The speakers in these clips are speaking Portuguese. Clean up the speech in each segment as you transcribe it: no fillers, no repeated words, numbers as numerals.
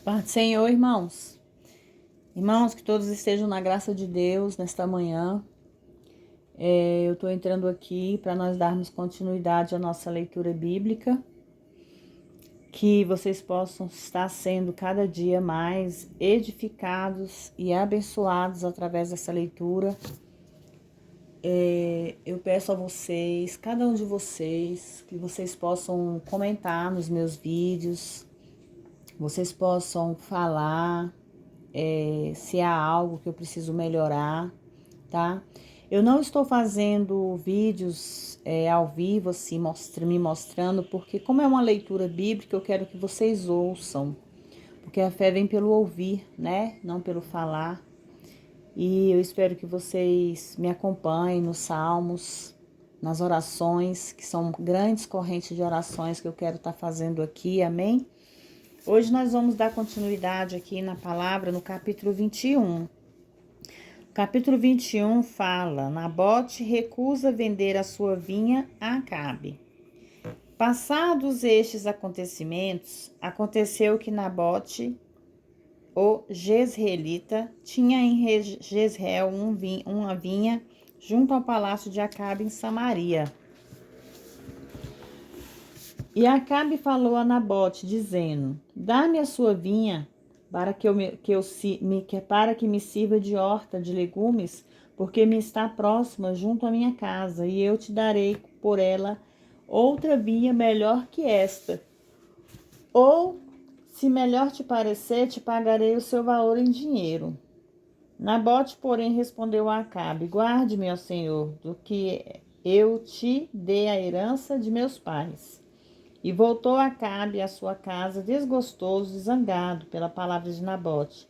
Paz do Senhor, irmãos. Irmãos, que todos estejam na graça de Deus nesta manhã. Eu estou entrando aqui para nós darmos continuidade à nossa leitura bíblica. Que vocês possam estar sendo cada dia mais edificados e abençoados através dessa leitura. Eu peço a vocês, cada um de vocês, que vocês possam comentar nos meus vídeos, vocês possam falar se há algo que eu preciso melhorar, tá? Eu não estou fazendo vídeos ao vivo, assim, me mostrando, porque como é uma leitura bíblica, eu quero que vocês ouçam, porque a fé vem pelo ouvir, né? Não pelo falar. E eu espero que vocês me acompanhem nos salmos, nas orações, que são grandes correntes de orações que eu quero estar fazendo aqui, amém? Hoje nós vamos dar continuidade aqui na palavra no capítulo 21. O capítulo 21 fala: Nabote recusa vender a sua vinha a Acabe. Passados estes acontecimentos, aconteceu que Nabote, o jezreelita, tinha em Jezreel uma vinha junto ao palácio de Acabe em Samaria. E Acabe falou a Nabote, dizendo: Dá-me a sua vinha, para que me sirva de horta de legumes, porque me está próxima junto à minha casa, e eu te darei por ela outra vinha melhor que esta. Ou, se melhor te parecer, te pagarei o seu valor em dinheiro. Nabote, porém, respondeu a Acabe: Guarde-me, ó Senhor, do que eu te dê a herança de meus pais. E voltou Acabe à sua casa desgostoso e zangado pela palavra de Nabote.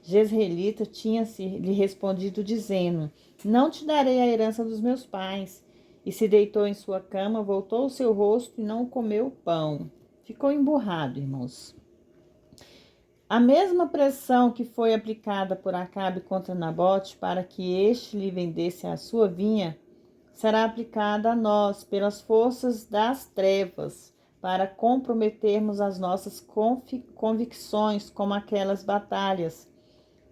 Jezreelita tinha-lhe respondido dizendo: Não te darei a herança dos meus pais. E se deitou em sua cama, voltou o seu rosto e não comeu pão. Ficou emburrado, irmãos. A mesma pressão que foi aplicada por Acabe contra Nabote para que este lhe vendesse a sua vinha, será aplicada a nós pelas forças das trevas, para comprometermos as nossas convicções, como aquelas batalhas.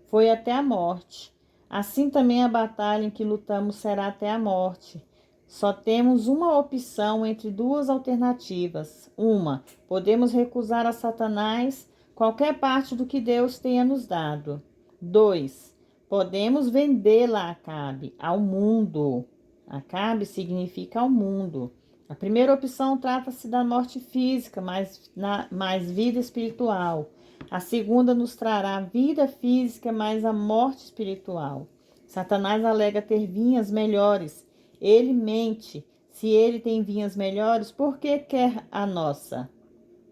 Foi até a morte. Assim também a batalha em que lutamos será até a morte. Só temos uma opção entre duas alternativas. Uma, podemos recusar a Satanás qualquer parte do que Deus tenha nos dado. 2, podemos vendê-la a Acabe, ao mundo. Acabe significa ao mundo. A primeira opção trata-se da morte física, mais vida espiritual. A segunda nos trará vida física, mais a morte espiritual. Satanás alega ter vinhas melhores. Ele mente. Se ele tem vinhas melhores, por que quer a nossa?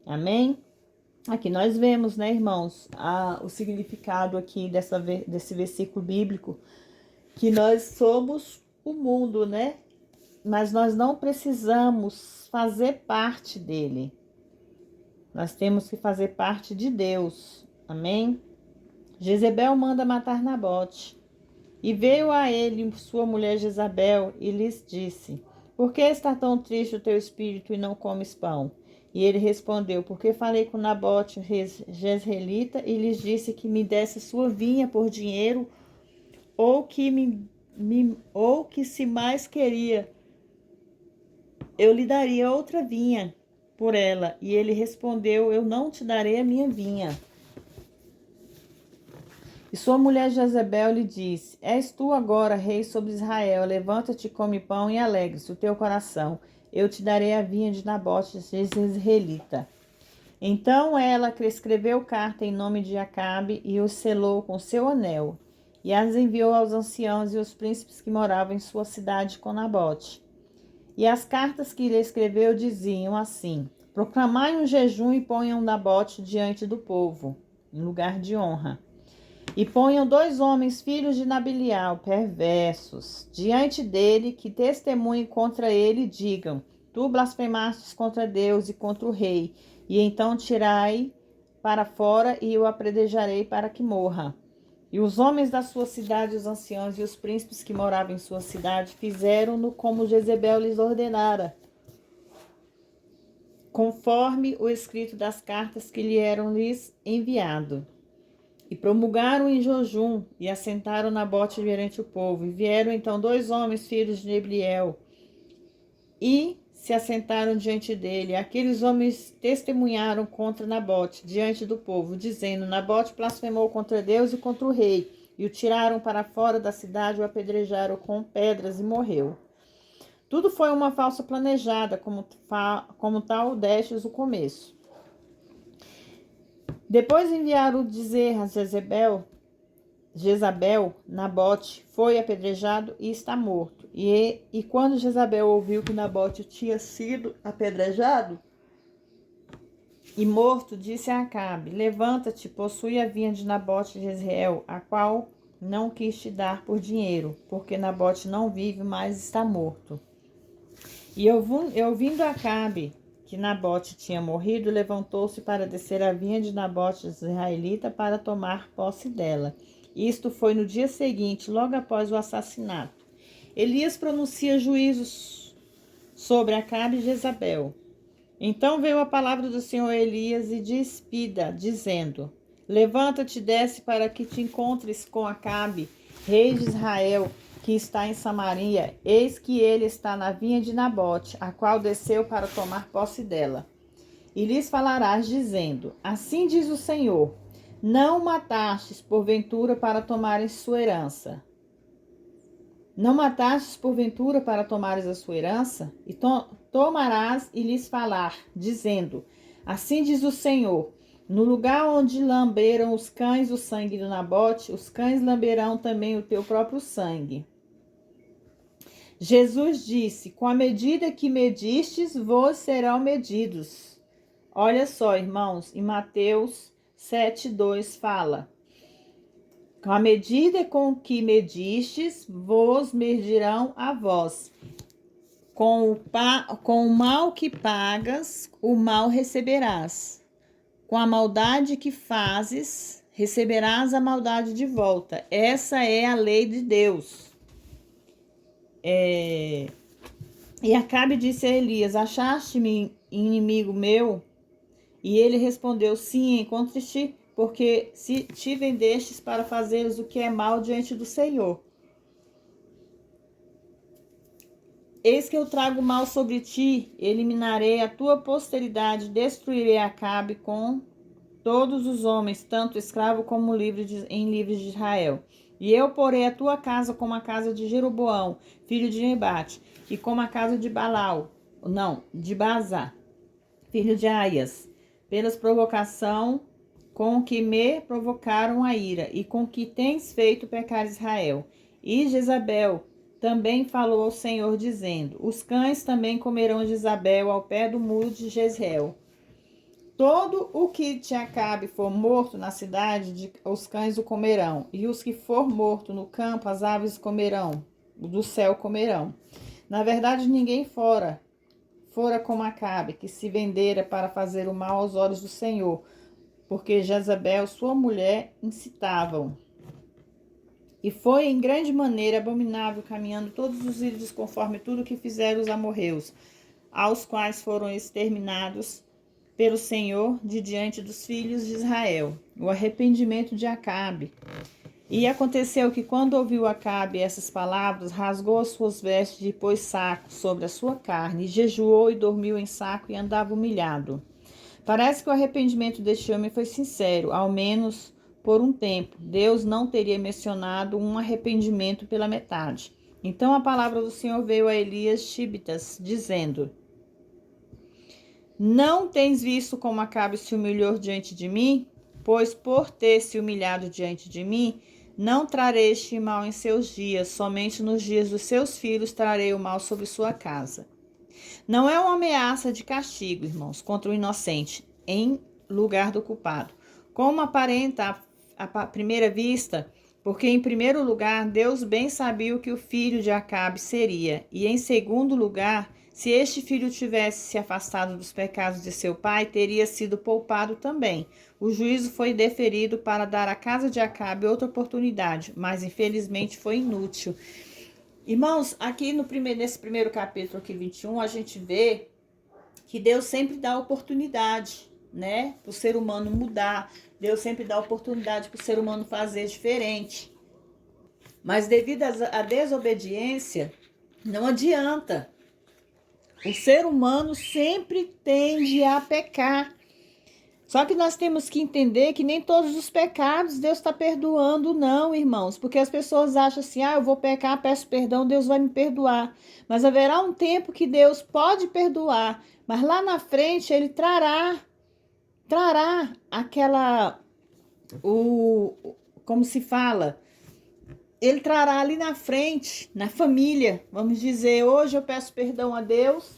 Amém? Aqui nós vemos, né, irmãos, o significado aqui desse versículo bíblico, que nós somos o mundo, né? Mas nós não precisamos fazer parte dele. Nós temos que fazer parte de Deus. Amém? Jezebel manda matar Nabote. E veio a ele sua mulher Jezabel e lhes disse: Por que está tão triste o teu espírito e não comes pão? E ele respondeu: Porque falei com Nabote, jezreelita, e lhes disse que me desse sua vinha por dinheiro, ou que se mais queria, eu lhe daria outra vinha por ela. E ele respondeu: Eu não te darei a minha vinha. E sua mulher Jezabel lhe disse: És tu agora rei sobre Israel, levanta-te, come pão e alegre-se o teu coração. Eu te darei a vinha de Nabote, jezreelita. Então ela escreveu carta em nome de Acabe e os selou com seu anel, e as enviou aos anciãos e aos príncipes que moravam em sua cidade com Nabote. E as cartas que lhe escreveu diziam assim: Proclamai um jejum e ponham Nabote diante do povo, em lugar de honra. E ponham 2 homens, filhos de Nabilial, perversos, diante dele, que testemunhem contra ele e digam: Tu blasfemastes contra Deus e contra o rei, e então tirai para fora e eu apredejarei para que morra. E os homens da sua cidade, os anciãos e os príncipes que moravam em sua cidade, fizeram-no como Jezebel lhes ordenara. conforme o escrito das cartas que lhe eram lhes enviado. E promulgaram em jejum, e assentaram Nabote perante o povo. E vieram então 2 homens, filhos de Nebliel, e se assentaram diante dele. Aqueles homens testemunharam contra Nabote diante do povo, dizendo: Nabote blasfemou contra Deus e contra o rei. E o tiraram para fora da cidade, o apedrejaram com pedras e morreu. Tudo foi uma falsa planejada, como tal destes o começo. Depois enviaram dizer a Jezabel, Nabote foi apedrejado e está morto. E quando Jezabel ouviu que Nabote tinha sido apedrejado e morto, disse a Acabe: Levanta-te, possui a vinha de Nabote de Jezreel, a qual não quis te dar por dinheiro, porque Nabote não vive, mas está morto. E ouvindo Acabe que Nabote tinha morrido, levantou-se para descer a vinha de Nabote israelita para tomar posse dela. Isto foi no dia seguinte, logo após o assassinato. Elias pronuncia juízos sobre Acabe e Jezabel. Então veio a palavra do Senhor a Elias e despida, dizendo: Levanta-te e desce para que te encontres com Acabe, rei de Israel, que está em Samaria. Eis que ele está na vinha de Nabote, a qual desceu para tomar posse dela. E lhes falarás, dizendo: Assim diz o Senhor: Não matastes porventura para tomares sua herança. Não matastes porventura para tomares a sua herança? E tomarás e lhes falar, dizendo: Assim diz o Senhor: No lugar onde lamberam os cães o sangue do Nabote, os cães lamberão também o teu próprio sangue. Jesus disse: Com a medida que medistes, vos serão medidos. Olha só, irmãos, em Mateus 7:2 fala: Com a medida com que medistes, vos medirão a vós. Com o mal que pagas, o mal receberás. Com a maldade que fazes, receberás a maldade de volta. Essa é a lei de Deus. E Acabe disse a Elias: Achaste-me inimigo meu? E ele respondeu: Sim, encontre-te, porque se te vendestes para fazeres o que é mal diante do Senhor. Eis que eu trago mal sobre ti, eliminarei a tua posteridade, destruirei Acabe com todos os homens, tanto escravo como livre de Israel. E eu porei a tua casa como a casa de Jeroboão, filho de Nebate, e como a casa de de Bazá, filho de Aias, pelas provocação com que me provocaram a ira, e com que tens feito pecar Israel. E Jezabel também falou ao Senhor, dizendo: Os cães também comerão Jezabel ao pé do muro de Jezreel. Todo o que te Acabe for morto na cidade, os cães o comerão, e os que for morto no campo, as aves comerão, do céu comerão. Na verdade, ninguém fora como Acabe, que se vendera para fazer o mal aos olhos do Senhor, porque Jezabel, sua mulher, incitavam. E foi em grande maneira abominável, caminhando todos os ídolos conforme tudo que fizeram os amorreus, aos quais foram exterminados pelo Senhor de diante dos filhos de Israel. O arrependimento de Acabe. E aconteceu que, quando ouviu Acabe essas palavras, rasgou as suas vestes e pôs saco sobre a sua carne, e jejuou e dormiu em saco e andava humilhado. Parece que o arrependimento deste homem foi sincero, ao menos por um tempo. Deus não teria mencionado um arrependimento pela metade. Então a palavra do Senhor veio a Elias Tibitas, dizendo: Não tens visto como Acabe se humilhou diante de mim? Pois por ter se humilhado diante de mim, não trarei este mal em seus dias, somente nos dias dos seus filhos trarei o mal sobre sua casa. Não é uma ameaça de castigo, irmãos, contra o inocente, em lugar do culpado. Como aparenta à primeira vista, porque em primeiro lugar Deus bem sabia o que o filho de Acabe seria, e em segundo lugar, se este filho tivesse se afastado dos pecados de seu pai, teria sido poupado também. O juízo foi deferido para dar à casa de Acabe outra oportunidade, mas infelizmente foi inútil. Irmãos, aqui nesse primeiro capítulo, aqui 21, a gente vê que Deus sempre dá oportunidade, né, para o ser humano mudar. Deus sempre dá oportunidade para o ser humano fazer diferente. Mas devido à desobediência, não adianta. O ser humano sempre tende a pecar. Só que nós temos que entender que nem todos os pecados Deus está perdoando, não, irmãos. Porque as pessoas acham assim, eu vou pecar, peço perdão, Deus vai me perdoar. Mas haverá um tempo que Deus pode perdoar. Mas lá na frente Ele trará aquela, como se fala? Ele trará ali na frente, na família. Vamos dizer, hoje eu peço perdão a Deus,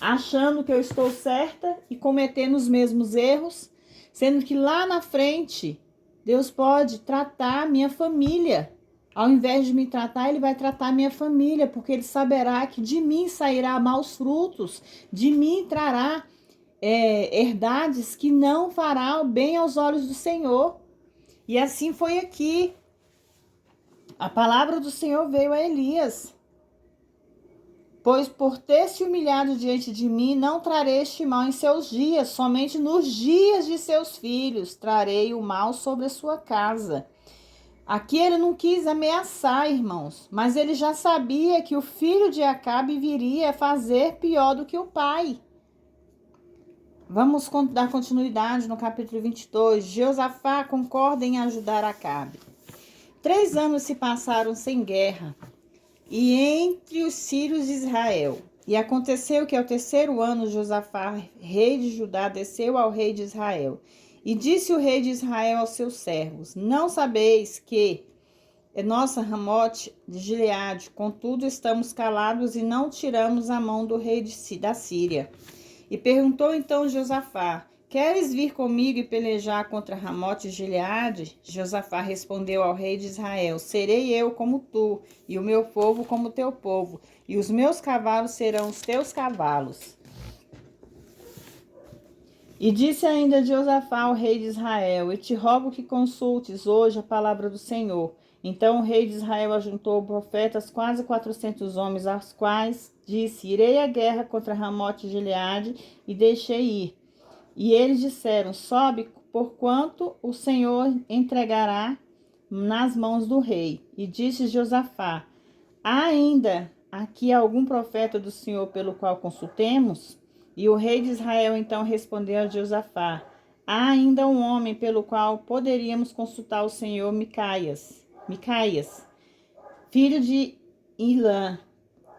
achando que eu estou certa e cometendo os mesmos erros, sendo que lá na frente Deus pode tratar minha família. Ao invés de me tratar, Ele vai tratar minha família, porque Ele saberá que de mim sairá maus frutos, de mim trará herdades que não fará bem aos olhos do Senhor. E assim foi aqui. A palavra do Senhor veio a Elias. Pois por ter se humilhado diante de mim, não trarei este mal em seus dias, somente nos dias de seus filhos trarei o mal sobre a sua casa. Aqui ele não quis ameaçar, irmãos, mas ele já sabia que o filho de Acabe viria a fazer pior do que o pai. Vamos dar continuidade no capítulo 22. Josafá concorda em ajudar Acabe. 3 anos se passaram sem guerra e entre os sírios de Israel. E aconteceu que ao 3º ano Josafá, rei de Judá, desceu ao rei de Israel. E disse o rei de Israel aos seus servos: Não sabeis que é nossa Ramote de Gileade, contudo estamos calados e não tiramos a mão do rei da Síria. E perguntou então Josafá: Queres vir comigo e pelejar contra Ramote de Gileade? Josafá respondeu ao rei de Israel: Serei eu como tu, e o meu povo como o teu povo, e os meus cavalos serão os teus cavalos. E disse ainda Josafá ao rei de Israel: E te rogo que consultes hoje a palavra do Senhor. Então o rei de Israel ajuntou profetas, quase 400 homens, aos quais disse: Irei à guerra contra Ramote de Gileade, e deixei ir. E eles disseram: Sobe, porquanto o Senhor entregará nas mãos do rei. E disse Josafá: Há ainda aqui algum profeta do Senhor pelo qual consultemos? E o rei de Israel então respondeu a Josafá: Há ainda um homem pelo qual poderíamos consultar o Senhor, Micaias, filho de Ilã.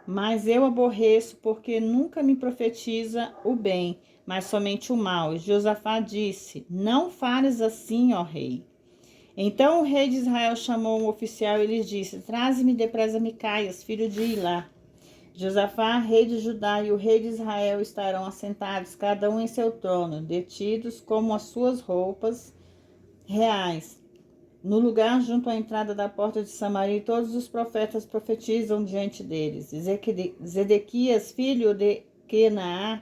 Mas eu aborreço, porque nunca me profetiza o bem, mas somente o mal. E Josafá disse: Não fales assim, ó rei. Então o rei de Israel chamou um oficial e lhe disse: Traze-me depressa Micaias, filho de Ilá. Josafá, rei de Judá, e o rei de Israel estarão assentados, cada um em seu trono, detidos como as suas roupas reais. No lugar junto à entrada da porta de Samaria, todos os profetas profetizam diante deles. Zedequias, filho de Quenaá,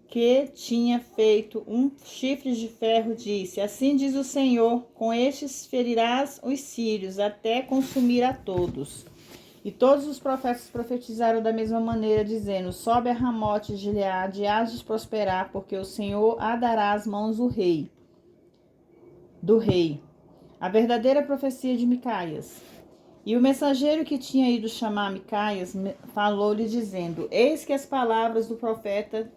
que tinha feito um chifre de ferro, disse: Assim diz o Senhor, com estes ferirás os sírios, até consumir a todos. E todos os profetas profetizaram da mesma maneira, dizendo: Sobe a Ramote de Gileade e hás de prosperar, porque o Senhor a dará às mãos do rei. A verdadeira profecia de Micaias. E o mensageiro que tinha ido chamar Micaias falou-lhe dizendo: Eis que as palavras do profeta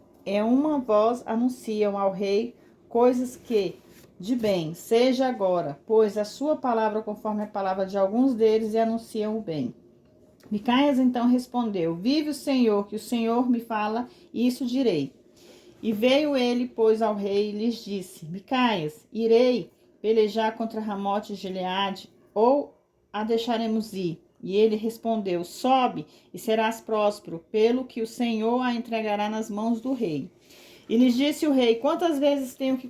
uma voz anunciam ao rei coisas que, de bem, seja agora, pois a sua palavra conforme a palavra de alguns deles e anunciam o bem. Micaias então respondeu: Vive o Senhor, que o Senhor me fala, isso direi. E veio ele, pois, ao rei e lhes disse: Micaias, irei pelejar contra Ramote de Gileade, ou a deixaremos ir? E ele respondeu: Sobe e serás próspero, pelo que o Senhor a entregará nas mãos do rei. E lhes disse o rei: Quantas vezes tenho que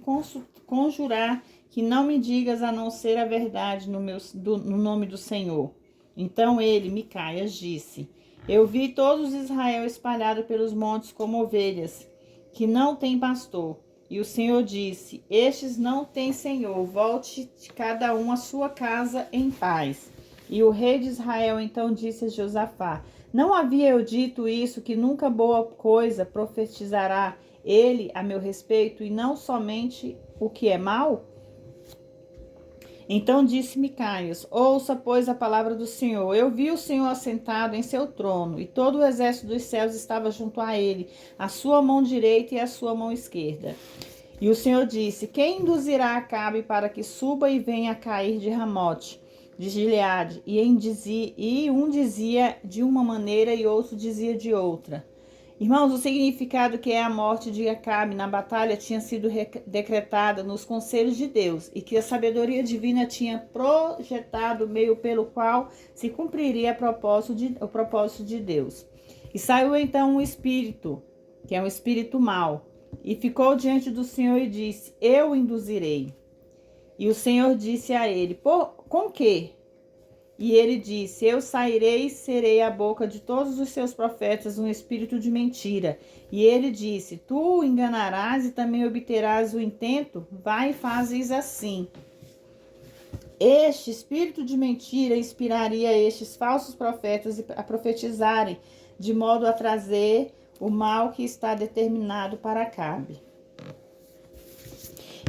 conjurar que não me digas a não ser a verdade no nome do Senhor? Então ele, Micaias, disse: Eu vi todos Israel espalhado pelos montes como ovelhas, que não têm pastor. E o Senhor disse: Estes não têm senhor, volte cada um à sua casa em paz. E o rei de Israel então disse a Josafá: Não havia eu dito isso, que nunca boa coisa profetizará ele a meu respeito, e não somente o que é mal? Então disse Micaias: ouça, pois, a palavra do Senhor. Eu vi o Senhor assentado em seu trono, e todo o exército dos céus estava junto a ele, a sua mão direita e a sua mão esquerda. E o Senhor disse: quem induzirá Acabe para que suba e venha a cair de Ramote, de Gileade? E um dizia de uma maneira e outro dizia de outra. Irmãos, o significado que é a morte de Acabe na batalha tinha sido decretada nos conselhos de Deus, e que a sabedoria divina tinha projetado o meio pelo qual se cumpriria o propósito de Deus. E saiu então um espírito, que é um espírito mau, e ficou diante do Senhor e disse: eu o induzirei. E o Senhor disse a ele: com que? E ele disse: eu sairei e serei a boca de todos os seus profetas um espírito de mentira. E ele disse: tu o enganarás e também obterás o intento? Vai e fazes assim. Este espírito de mentira inspiraria estes falsos profetas a profetizarem, de modo a trazer o mal que está determinado para Acabe.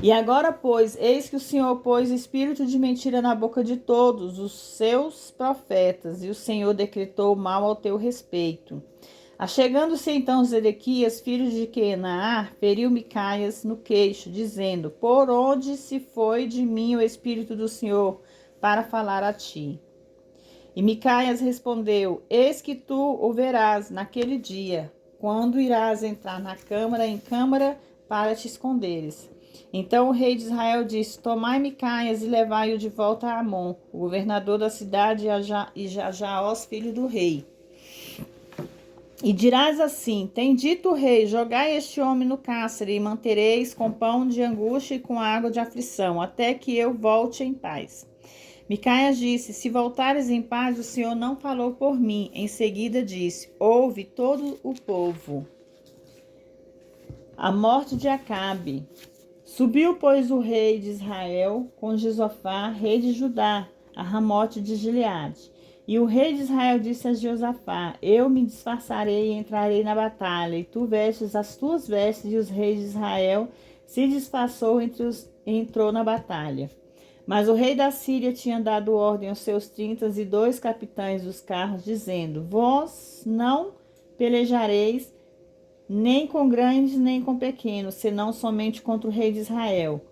E agora, pois, eis que o Senhor pôs espírito de mentira na boca de todos os seus profetas, e o Senhor decretou mal ao teu respeito. Achegando-se então Zedequias, filho de Quenaá, feriu Micaias no queixo, dizendo: por onde se foi de mim o espírito do Senhor para falar a ti? E Micaias respondeu: eis que tu o verás naquele dia, quando irás entrar em câmara para te esconderes. Então o rei de Israel disse: tomai Micaias e levai-o de volta a Amon, o governador da cidade, e Jaós, filho do rei. E dirás assim: tem dito o rei, jogai este homem no cárcere, e mantereis com pão de angústia e com água de aflição, até que eu volte em paz. Micaias disse: se voltares em paz, o Senhor não falou por mim. Em seguida disse: ouve todo o povo. A morte de Acabe. Subiu, pois, o rei de Israel com Josafá, rei de Judá, a Ramote de Gileade. E o rei de Israel disse a Josafá: eu me disfarçarei e entrarei na batalha, e tu vestes as tuas vestes. E os reis de Israel se disfarçou e entrou na batalha. Mas o rei da Síria tinha dado ordem aos seus 32 capitães dos carros, dizendo: vós não pelejareis nem com grandes nem com pequenos, senão somente contra o rei de Israel.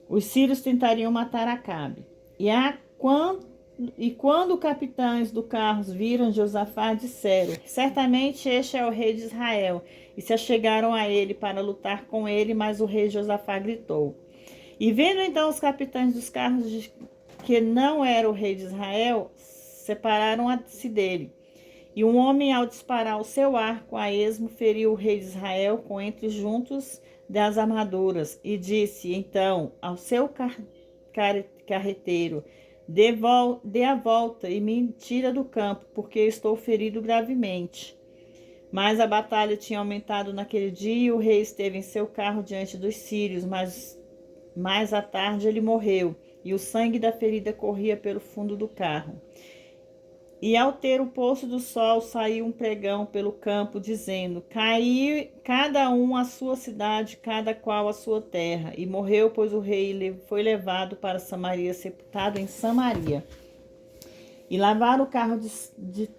Os sírios tentariam matar Acabe. E quando os capitães do carros viram Josafá, disseram: certamente este é o rei de Israel. E se achegaram a ele para lutar com ele, mas o rei Josafá gritou. E vendo então os capitães dos carros que não era o rei de Israel, separaram-se dele. E um homem, ao disparar o seu arco a esmo, feriu o rei de Israel com entre juntos das armaduras. E disse então ao seu carreteiro: dê a volta e me tira do campo, porque estou ferido gravemente. Mas a batalha tinha aumentado naquele dia, e o rei esteve em seu carro diante dos sírios, mas mais à tarde ele morreu, e o sangue da ferida corria pelo fundo do carro. E ao ter o poço do sol, saiu um pregão pelo campo, dizendo: caiu cada um à sua cidade, cada qual à sua terra. E morreu, pois o rei foi levado para Samaria, sepultado em Samaria. E lavaram o carro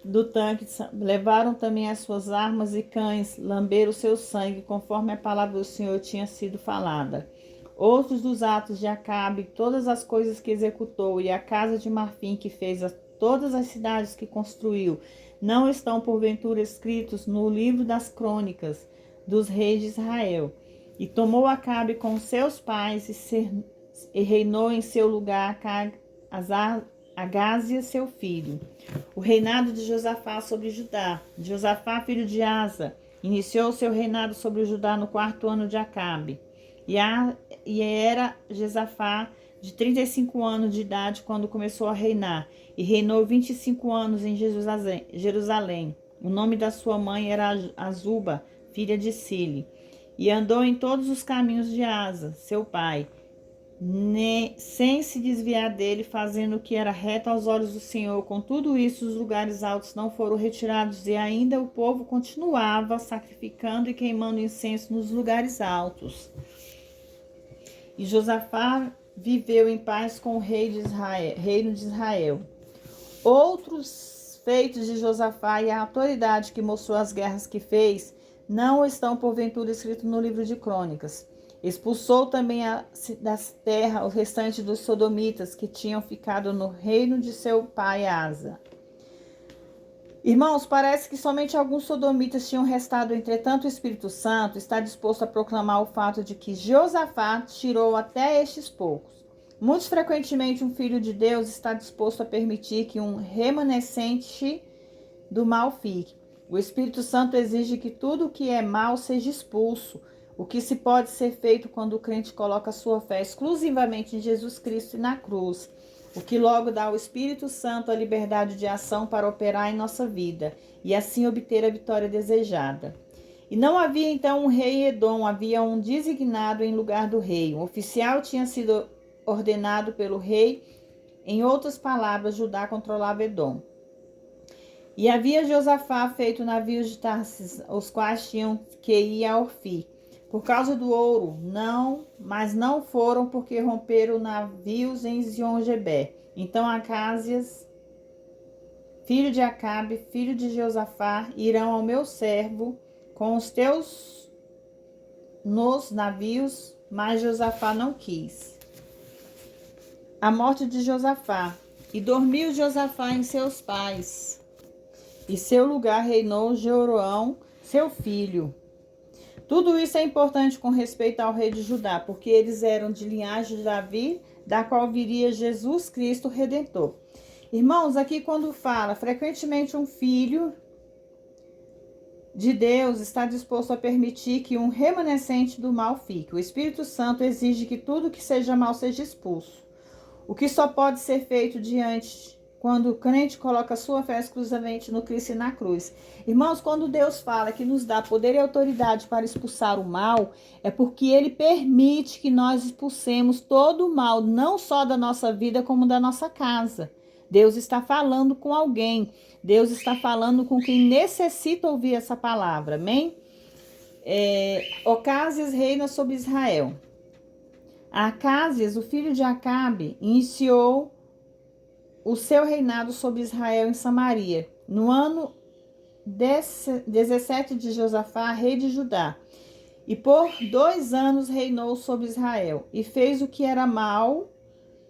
do tanque, levaram também as suas armas e cães, lamberam o seu sangue, conforme a palavra do Senhor tinha sido falada. Outros dos atos de Acabe, todas as coisas que executou, e a casa de marfim que fez, todas as cidades que construiu, não estão porventura escritos no livro das crônicas dos reis de Israel. E tomou Acabe com seus pais e reinou em seu lugar Agázias, seu filho. O reinado de Josafá sobre Judá. Josafá, filho de Asa, iniciou seu reinado sobre Judá no 4º ano de Acabe. E era Josafá de 35 anos de idade quando começou a reinar, e reinou 25 anos em Jerusalém. O nome da sua mãe era Azuba, filha de Sile. E andou em todos os caminhos de Asa, seu pai, sem se desviar dele, fazendo o que era reto aos olhos do Senhor. Com tudo isso, os lugares altos não foram retirados, e ainda o povo continuava sacrificando e queimando incenso nos lugares altos. E Josafá viveu em paz com o reino de Israel. Outros feitos de Josafá e a autoridade que mostrou as guerras que fez não estão porventura escritos no livro de Crônicas. Expulsou também das terras o restante dos sodomitas que tinham ficado no reino de seu pai Asa. Irmãos, parece que somente alguns sodomitas tinham restado, entretanto o Espírito Santo está disposto a proclamar o fato de que Josafá tirou até estes poucos. Muito frequentemente um filho de Deus está disposto a permitir que um remanescente do mal fique. O Espírito Santo exige que tudo o que é mal seja expulso, o que se pode ser feito quando o crente coloca sua fé exclusivamente em Jesus Cristo e na cruz, o que logo dá ao Espírito Santo a liberdade de ação para operar em nossa vida e assim obter a vitória desejada. E não havia então um rei Edom, havia um designado em lugar do rei. Um oficial tinha sido ordenado pelo rei. Em outras palavras, Judá controlava Edom. E havia Josafá feito navios de Tarsis, os quais tinham que ir a Orfi. Por causa do ouro, mas não foram, porque romperam navios em Zion-Geber. Então Acásias, filho de Acabe, filho de Josafá, irão ao meu servo com os teus nos navios, mas Josafá não quis. A morte de Josafá. E dormiu Josafá em seus pais, e seu lugar reinou Jeroão, seu filho. Tudo isso é importante com respeito ao rei de Judá, porque eles eram de linhagem de Davi, da qual viria Jesus Cristo Redentor. Irmãos, aqui quando fala, frequentemente um filho de Deus está disposto a permitir que um remanescente do mal fique. O Espírito Santo exige que tudo que seja mal seja expulso. O que só pode ser feito quando o crente coloca sua fé exclusivamente no Cristo e na cruz. Irmãos, quando Deus fala que nos dá poder e autoridade para expulsar o mal, é porque Ele permite que nós expulsemos todo o mal, não só da nossa vida, como da nossa casa. Deus está falando com alguém. Deus está falando com quem necessita ouvir essa palavra. Amém? Ocásias reina sobre Israel. Acásias, o filho de Acabe, iniciou o seu reinado sobre Israel em Samaria, no ano 17 de Josafá, rei de Judá. E por 2 anos reinou sobre Israel, e fez o que era mal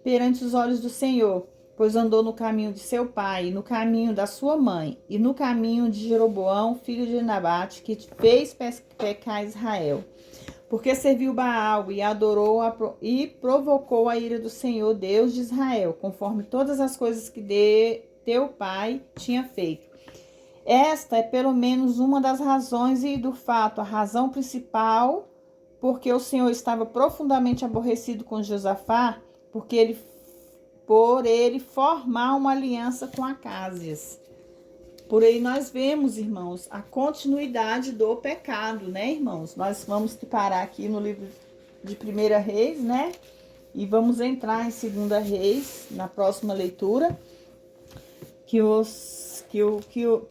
perante os olhos do Senhor, pois andou no caminho de seu pai, no caminho da sua mãe, e no caminho de Jeroboão, filho de Nabate, que fez pecar Israel. Porque serviu Baal e adorou e provocou a ira do Senhor, Deus de Israel, conforme todas as coisas que teu pai tinha feito. Esta é pelo menos uma das razões e do fato, a razão principal, porque o Senhor estava profundamente aborrecido com Josafá, por ele formar uma aliança com Acásias. Por aí nós vemos, irmãos, a continuidade do pecado, né, irmãos? Nós vamos parar aqui no livro de 1 Reis, né? E vamos entrar em 2 Reis, na próxima leitura. Que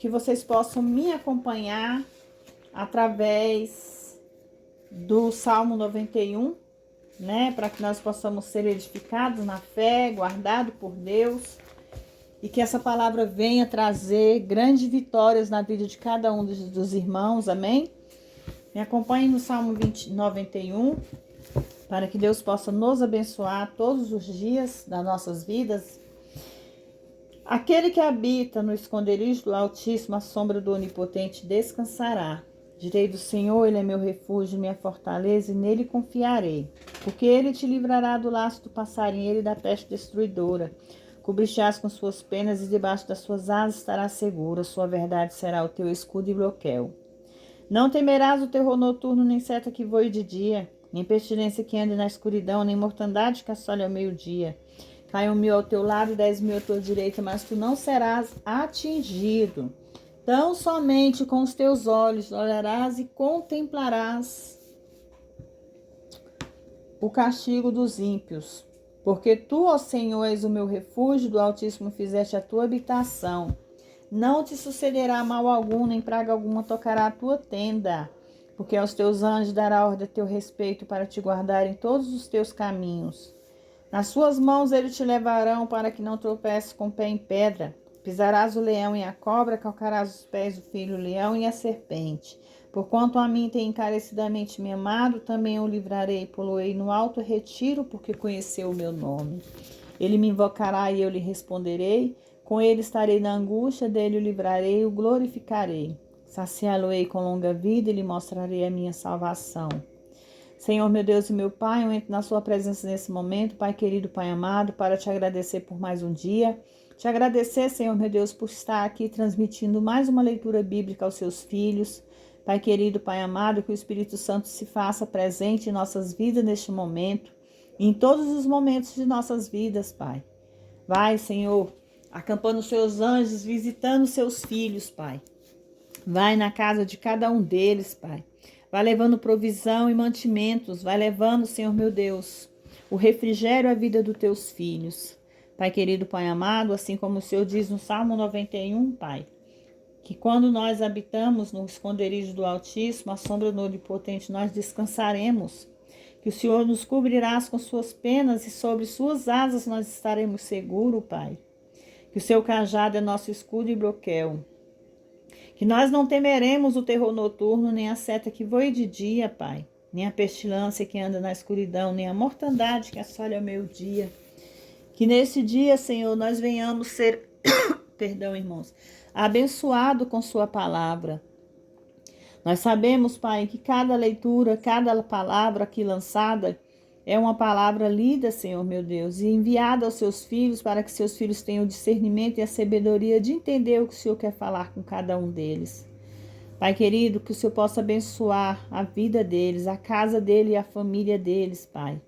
vocês possam me acompanhar através do Salmo 91, né? Para que nós possamos ser edificados na fé, guardados por Deus. E que essa palavra venha trazer grandes vitórias na vida de cada um dos irmãos, amém? Me acompanhe no Salmo 91, para que Deus possa nos abençoar todos os dias das nossas vidas. Aquele que habita no esconderijo do Altíssimo, à sombra do Onipotente, descansará. Direi do Senhor, Ele é meu refúgio, minha fortaleza, e nele confiarei. Porque Ele te livrará do laço do passarinheiro e da peste destruidora. Cobrir-te-ás com suas penas e debaixo das suas asas estarás seguro. A sua verdade será o teu escudo e broquel. Não temerás o terror noturno, nem seta que voe de dia, nem pestilência que ande na escuridão, nem mortandade que assole ao meio-dia. Caiam 1000 ao teu lado e 10.000 à tua direita, mas tu não serás atingido. Tão somente com os teus olhos olharás e contemplarás o castigo dos ímpios. Porque tu, ó Senhor, és o meu refúgio, do Altíssimo fizeste a tua habitação. Não te sucederá mal algum, nem praga alguma tocará a tua tenda. Porque aos teus anjos dará ordem a teu respeito para te guardar em todos os teus caminhos. Nas suas mãos eles te levarão para que não tropeces com o pé em pedra. Pisarás o leão e a cobra, calcarás os pés do filho-leão e a serpente. Porquanto a mim tem encarecidamente me amado, também o livrarei e poloei no alto retiro, porque conheceu o meu nome. Ele me invocará e eu lhe responderei. Com ele estarei na angústia, dele o livrarei e o glorificarei. Saciá-lo-ei com longa vida e lhe mostrarei a minha salvação. Senhor, meu Deus e meu Pai, eu entro na sua presença nesse momento, Pai querido, Pai amado, para te agradecer por mais um dia. Te agradecer, Senhor, meu Deus, por estar aqui transmitindo mais uma leitura bíblica aos seus filhos. Pai querido, Pai amado, que o Espírito Santo se faça presente em nossas vidas neste momento, e em todos os momentos de nossas vidas, Pai. Vai, Senhor, acampando os seus anjos, visitando os seus filhos, Pai. Vai na casa de cada um deles, Pai. Vai levando provisão e mantimentos. Vai levando, Senhor meu Deus, o refrigério à vida dos teus filhos. Pai querido, Pai amado, assim como o Senhor diz no Salmo 91, Pai, que quando nós habitamos no esconderijo do Altíssimo, a sombra do Onipotente, nós descansaremos. Que o Senhor nos cobrirá com suas penas e sobre suas asas nós estaremos seguros, Pai. Que o seu cajado é nosso escudo e broquel. Que nós não temeremos o terror noturno, nem a seta que voe de dia, Pai, nem a pestilância que anda na escuridão, nem a mortandade que assola ao meio-dia. Que nesse dia, Senhor, nós venhamos ser, perdão, irmãos, abençoado com sua palavra. Nós sabemos, Pai, que cada leitura, cada palavra aqui lançada é uma palavra lida, Senhor meu Deus, e enviada aos seus filhos para que seus filhos tenham o discernimento e a sabedoria de entender o que o Senhor quer falar com cada um deles. Pai querido, que o Senhor possa abençoar a vida deles, a casa dele e a família deles, Pai.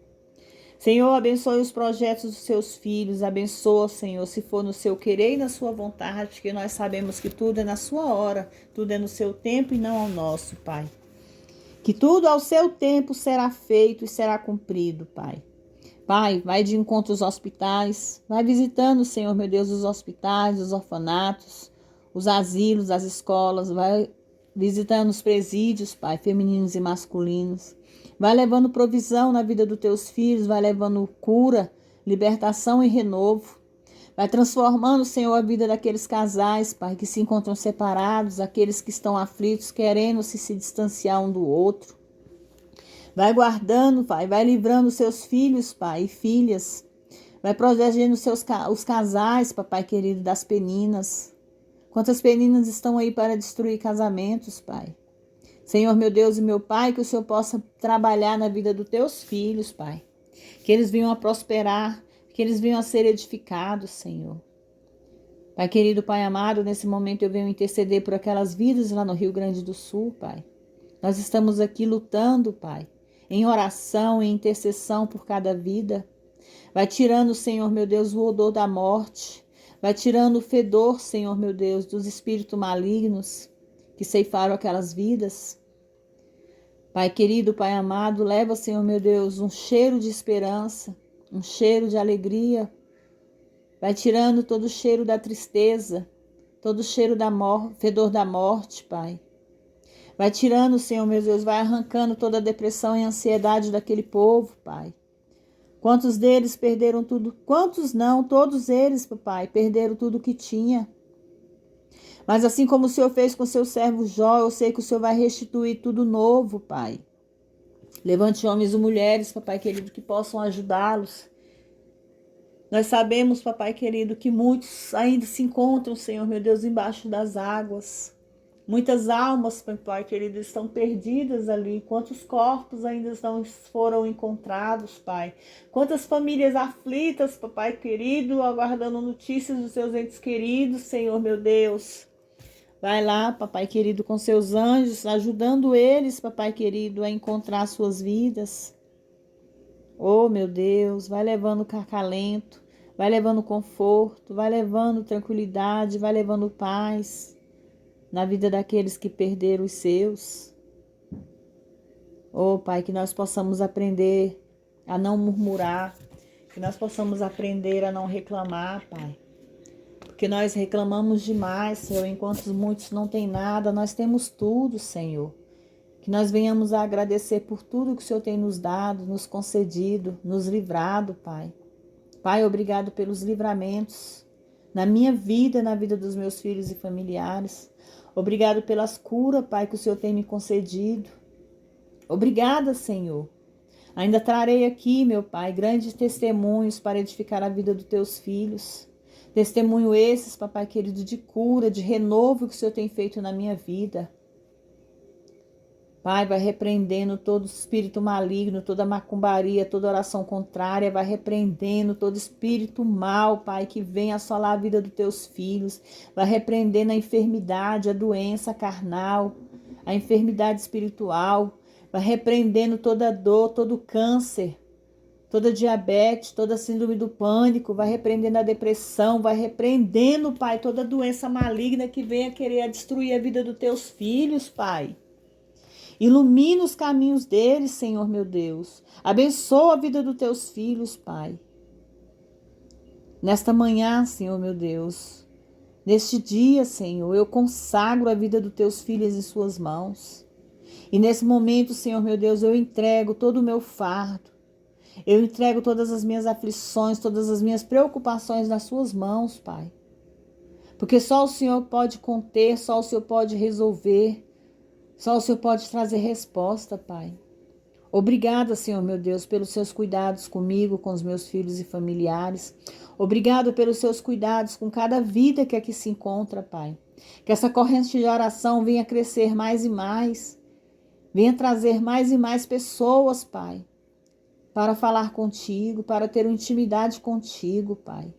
Senhor, abençoe os projetos dos seus filhos, abençoa, Senhor, se for no seu querer e na sua vontade, porque nós sabemos que tudo é na sua hora, tudo é no seu tempo e não ao nosso, Pai. Que tudo ao seu tempo será feito e será cumprido, Pai. Pai, vai de encontro aos hospitais, vai visitando, Senhor, meu Deus, os hospitais, os orfanatos, os asilos, as escolas, vai visitando os presídios, Pai, femininos e masculinos. Vai levando provisão na vida dos teus filhos, vai levando cura, libertação e renovo. Vai transformando, Senhor, a vida daqueles casais, Pai, que se encontram separados, aqueles que estão aflitos, querendo se distanciar um do outro. Vai guardando, Pai, vai livrando os seus filhos, Pai, e filhas. Vai protegendo os casais, Papai querido, das peninas. Quantas peninas estão aí para destruir casamentos, Pai? Senhor, meu Deus e meu Pai, que o Senhor possa trabalhar na vida dos teus filhos, Pai. Que eles venham a prosperar, que eles venham a ser edificados, Senhor. Pai querido, Pai amado, nesse momento eu venho interceder por aquelas vidas lá no Rio Grande do Sul, Pai. Nós estamos aqui lutando, Pai, em oração, em intercessão por cada vida. Vai tirando, Senhor, meu Deus, o odor da morte. Vai tirando o fedor, Senhor, meu Deus, dos espíritos malignos que ceifaram aquelas vidas. Pai querido, Pai amado, leva, Senhor, meu Deus, um cheiro de esperança, um cheiro de alegria. Vai tirando todo o cheiro da tristeza, todo o cheiro da fedor da morte, Pai. Vai tirando, Senhor, meu Deus, vai arrancando toda a depressão e ansiedade daquele povo, Pai. Quantos deles perderam tudo? Quantos não? Todos eles, papai, perderam tudo que tinha. Mas assim como o Senhor fez com seu servo Jó, eu sei que o Senhor vai restituir tudo novo, Pai. Levante homens e mulheres, papai querido, que possam ajudá-los. Nós sabemos, papai querido, que muitos ainda se encontram, Senhor, meu Deus, embaixo das águas. Muitas almas, papai querido, estão perdidas ali. Quantos corpos ainda não foram encontrados, Pai? Quantas famílias aflitas, papai querido, aguardando notícias dos seus entes queridos, Senhor, meu Deus. Vai lá, papai querido, com seus anjos, ajudando eles, papai querido, a encontrar suas vidas. Oh, meu Deus, vai levando acalento, vai levando conforto, vai levando tranquilidade, vai levando paz na vida daqueles que perderam os seus. Oh, Pai, que nós possamos aprender a não murmurar, que nós possamos aprender a não reclamar, Pai. Porque nós reclamamos demais, Senhor, enquanto muitos não têm nada, nós temos tudo, Senhor. Que nós venhamos a agradecer por tudo que o Senhor tem nos dado, nos concedido, nos livrado, Pai. Pai, obrigado pelos livramentos na minha vida, na vida dos meus filhos e familiares. Obrigado pelas curas, Pai, que o Senhor tem me concedido. Obrigada, Senhor. Ainda trarei aqui, meu Pai, grandes testemunhos para edificar a vida dos teus filhos. Testemunho esses, Papai querido, de cura, de renovo que o Senhor tem feito na minha vida. Pai, vai repreendendo todo espírito maligno, toda macumbaria, toda oração contrária, vai repreendendo todo espírito mal, Pai, que vem assolar a vida dos teus filhos, vai repreendendo a enfermidade, a doença carnal, a enfermidade espiritual, vai repreendendo toda dor, todo câncer, toda diabetes, toda síndrome do pânico, vai repreendendo a depressão, vai repreendendo, Pai, toda doença maligna que venha querer destruir a vida dos teus filhos, Pai. Ilumina os caminhos deles, Senhor meu Deus. Abençoa a vida dos teus filhos, Pai. Nesta manhã, Senhor meu Deus, neste dia, Senhor, eu consagro a vida dos teus filhos em suas mãos. E nesse momento, Senhor meu Deus, eu entrego todo o meu fardo. Eu entrego todas as minhas aflições, todas as minhas preocupações nas suas mãos, Pai. Porque só o Senhor pode conter, só o Senhor pode resolver. Só o Senhor pode trazer resposta, Pai. Obrigada, Senhor meu Deus, pelos seus cuidados comigo, com os meus filhos e familiares. Obrigado pelos seus cuidados com cada vida que aqui se encontra, Pai. Que essa corrente de oração venha crescer mais e mais. Venha trazer mais e mais pessoas, Pai, para falar contigo, para ter uma intimidade contigo, Pai.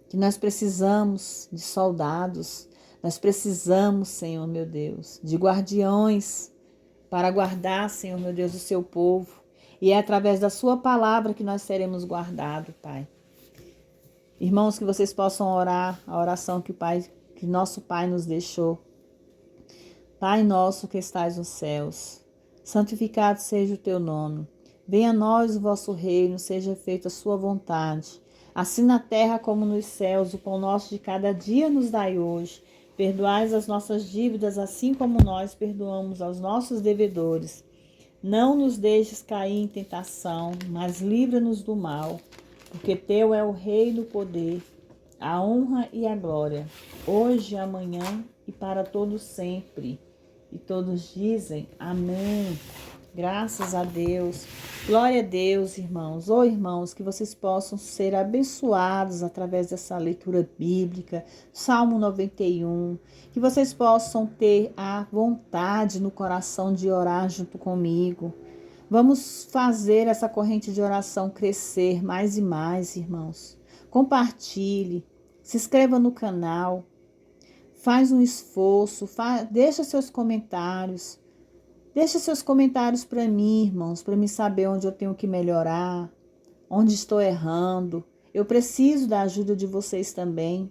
Que nós precisamos de soldados. Nós precisamos, Senhor meu Deus, de guardiões para guardar, Senhor meu Deus, o seu povo. E é através da sua palavra que nós seremos guardados, Pai. Irmãos, que vocês possam orar a oração que nosso Pai nos deixou. Pai nosso que estais nos céus, santificado seja o teu nome. Venha a nós o vosso reino, seja feita a sua vontade. Assim na terra como nos céus, o pão nosso de cada dia nos dai hoje. Perdoai as nossas dívidas, assim como nós perdoamos aos nossos devedores. Não nos deixes cair em tentação, mas livra-nos do mal, porque teu é o reino, o poder, a honra e a glória, hoje, amanhã e para todos sempre. E todos dizem amém. Graças a Deus. Glória a Deus, irmãos. Irmãos, que vocês possam ser abençoados através dessa leitura bíblica, Salmo 91. Que vocês possam ter a vontade no coração de orar junto comigo. Vamos fazer essa corrente de oração crescer mais e mais, irmãos. Compartilhe, se inscreva no canal, faz um esforço, deixa seus comentários. Deixa seus comentários para mim, irmãos, para mim saber onde eu tenho que melhorar, onde estou errando. Eu preciso da ajuda de vocês também.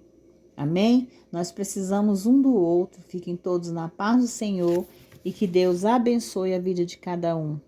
Amém? Nós precisamos um do outro. Fiquem todos na paz do Senhor e que Deus abençoe a vida de cada um.